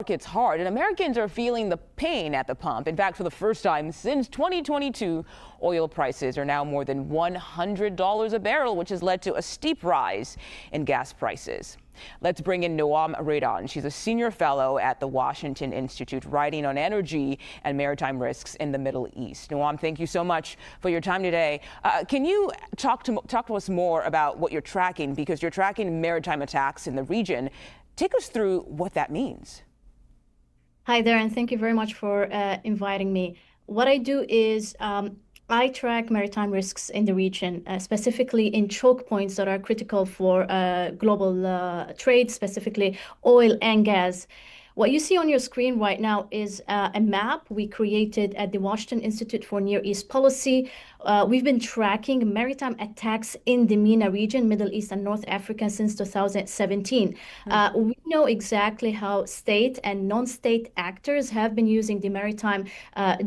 market's hard, and Americans are feeling the pain at the pump. In fact, for the first time since 2022, oil prices are now more than $100 a barrel, which has led to a steep rise in gas prices. Let's bring in Noam Raydan. She's a senior fellow at the Washington Institute, writing on energy and maritime risks in the Middle East. Noam, thank you so much for your time today. Can you talk to us more about what you're tracking, because you're tracking maritime attacks in the region? Take us through what that means. Hi there, and thank you very much for inviting me. What I do is I track maritime risks in the region, specifically in choke points that are critical for global trade, specifically oil and gas. What you see on your screen right now is a map we created at the Washington Institute for Near East Policy. We've been tracking maritime attacks in the MENA region, Middle East and North Africa, since 2017. We know exactly how state and non-state actors have been using the maritime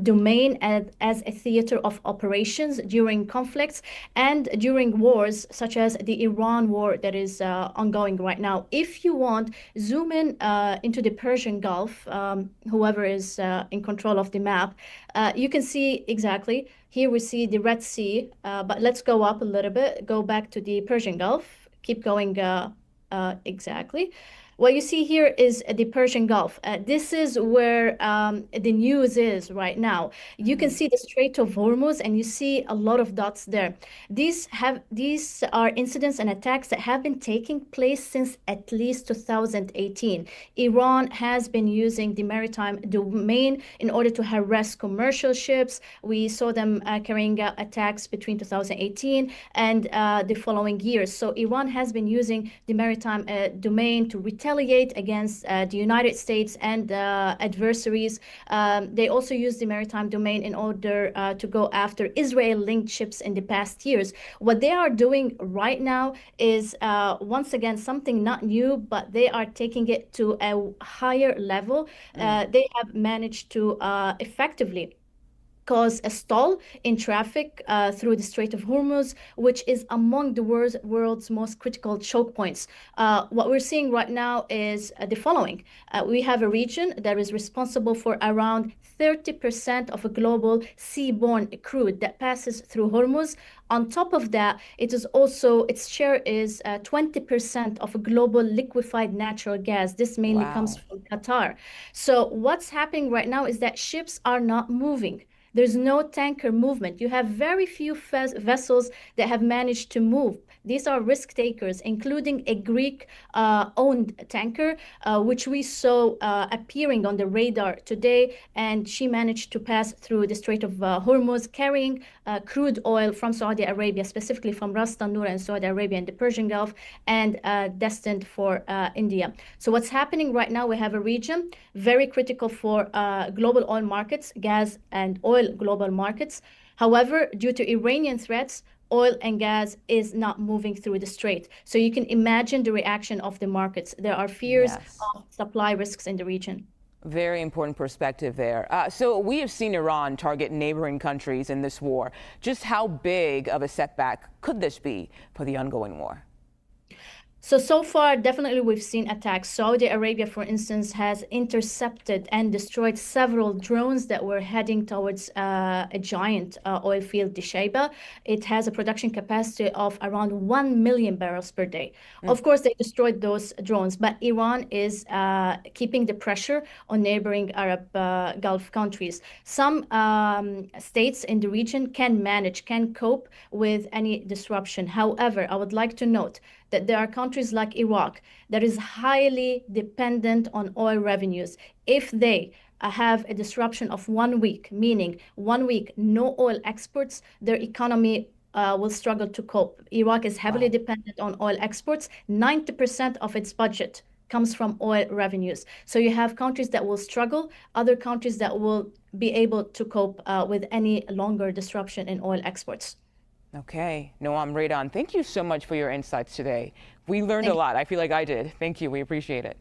domain as a theater of operations during conflicts and during wars, such as the Iran war that is ongoing right now. If you want, zoom in into the Persian Gulf, whoever is in control of the map, you can see exactly. Here we see the Red Sea, but let's go up a little bit, go back to the Persian Gulf, keep going exactly. What you see here is the Persian Gulf. This is where the news is right now. You can see the Strait of Hormuz, and you see a lot of dots there. These are incidents and attacks that have been taking place since at least 2018. Iran has been using the maritime domain in order to harass commercial ships. We saw them carrying out attacks between 2018 and the following years. So Iran has been using the maritime domain to retaliate against the United States and adversaries. They also used the maritime domain in order to go after Israel-linked ships in the past years. What they are doing right now is, once again, something not new, but they are taking it to a higher level. They have managed to effectively cause a stall in traffic through the Strait of Hormuz, which is among the world's most critical choke points. What we're seeing right now is the following. We have a region that is responsible for around 30% of a global seaborne crude that passes through Hormuz. On top of that, it is also, its share is 20% of a global liquefied natural gas. This mainly comes from Qatar. So what's happening right now is that ships are not moving. There's no tanker movement. You have very few vessels that have managed to move. These are risk takers, including a Greek-owned tanker, which we saw appearing on the radar today. And she managed to pass through the Strait of Hormuz, carrying crude oil from Saudi Arabia, specifically from Ras Tanura in Saudi Arabia and the Persian Gulf, and destined for India. So what's happening right now, we have a region very critical for global oil markets, gas and oil global markets. However, due to Iranian threats, oil and gas is not moving through the strait. So you can imagine the reaction of the markets. There are fears of supply risks in the region. Very important perspective there. So we have seen Iran target neighboring countries in this war. Just how big of a setback could this be for the ongoing war? So far, definitely we've seen attacks. Saudi Arabia, for instance, has intercepted and destroyed several drones that were heading towards a giant oil field, the Shaiba. It has a production capacity of around 1 million barrels per day. Of course, they destroyed those drones, but Iran is keeping the pressure on neighboring Arab Gulf countries. Some states in the region can cope with any disruption. However, I would like to note that there are countries like Iraq that is highly dependent on oil revenues. If they have a disruption of 1 week, meaning 1 week no oil exports, their economy will struggle to cope. Iraq is heavily dependent on oil exports. 90% of its budget comes from oil revenues. So you have countries that will struggle, other countries that will be able to cope with any longer disruption in oil exports. Okay, Noam Raydan, thank you so much for your insights today. We learned a lot. I feel like I did. Thank you. We appreciate it.